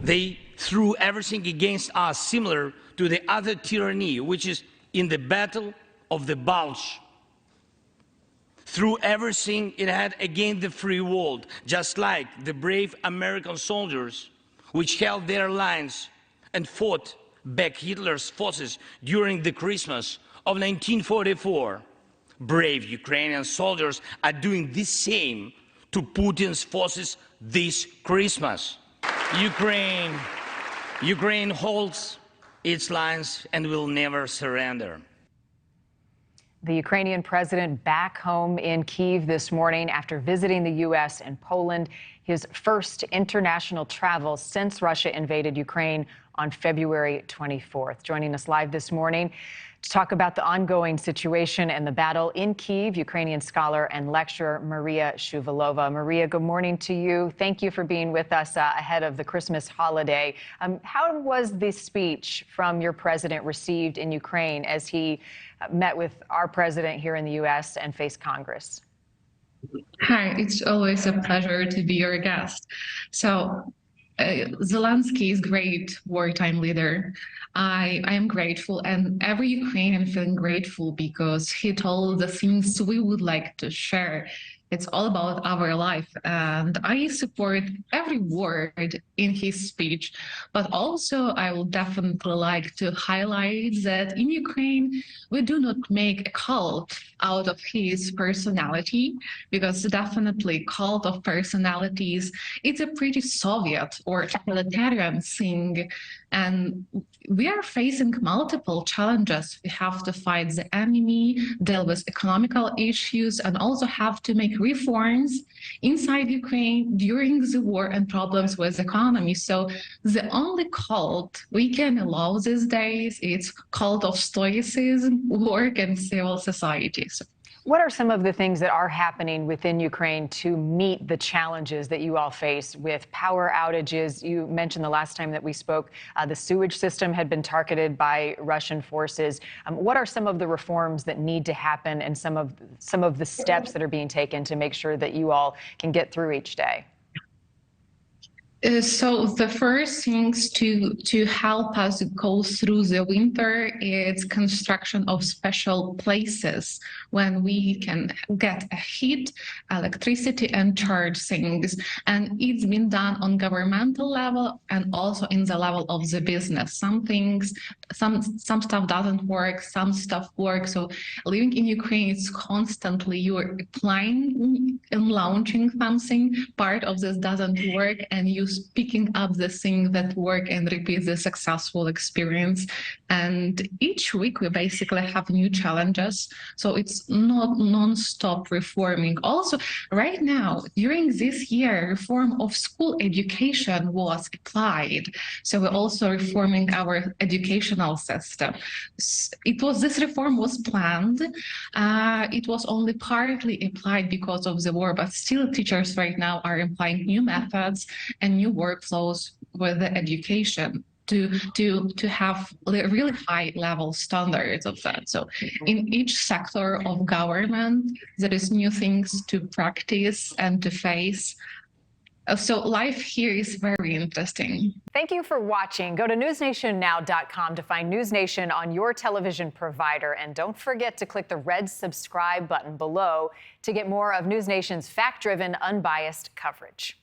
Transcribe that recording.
They threw everything against us, similar to the other tyranny, which is in the battle of the Bulge. Threw everything it had against the free world, just like the brave American soldiers which held their lines and fought back Hitler's forces during the Christmas of 1944. Brave Ukrainian soldiers are doing the same to Putin's forces this Christmas. Ukraine holds its lines and will never surrender. The Ukrainian president back home in Kyiv this morning after visiting the U.S. and Poland, his first international travel since Russia invaded Ukraine on February 24th. Joining us live this morning to talk about the ongoing situation and the battle in Kyiv, Ukrainian scholar and lecturer Maria Shuvalova. Maria, good morning to you. Thank you for being with us ahead of the Christmas holiday. How was this speech from your president received in Ukraine as he met with our president here in the U.S. and faced Congress? Hi, it's always a pleasure to be your guest. So Zelenskyy is a great wartime leader. I am grateful, and every Ukrainian feeling grateful because he told the things we would like to share. It's all about our life, and I support every word in his speech. But also, I would definitely like to highlight that in Ukraine, we do not make a cult out of his personality, because definitely cult of personalities, it's a pretty Soviet or totalitarian thing. And we are facing multiple challenges. We have to fight the enemy, deal with economical issues, and also have to make reforms inside Ukraine during the war and problems with economy. So the only cult we can allow these days is cult of stoicism, work, and civil society. So what are some of the things that are happening within Ukraine to meet the challenges that you all face with power outages? You mentioned the last time that we spoke, the sewage system had been targeted by Russian forces. What are some of the reforms that need to happen and some of the steps that are being taken to make sure that you all can get through each day? So the first things to help us go through the winter is construction of special places when we can get a heat, electricity, and charge things. And it's been done on governmental level and also in the level of the business. Some things, some stuff doesn't work, some stuff works. So living in Ukraine is constantly you're applying and launching something. Part of this doesn't work, and you picking up the thing that work and repeat the successful experience. And each week we basically have new challenges. So it's not non-stop reforming. Also, right now, during this year, reform of school education was applied. So we're also reforming our educational system. This reform was planned. It was only partly applied because of the war, but still teachers right now are applying new methods and new workflows with the education to have really high level standards of that. So in each sector of government, there is new things to practice and to face. So life here is very interesting. Thank you for watching. Go to newsnationnow.com to find NewsNation on your television provider. And don't forget to click the red subscribe button below to get more of NewsNation's fact-driven, unbiased coverage.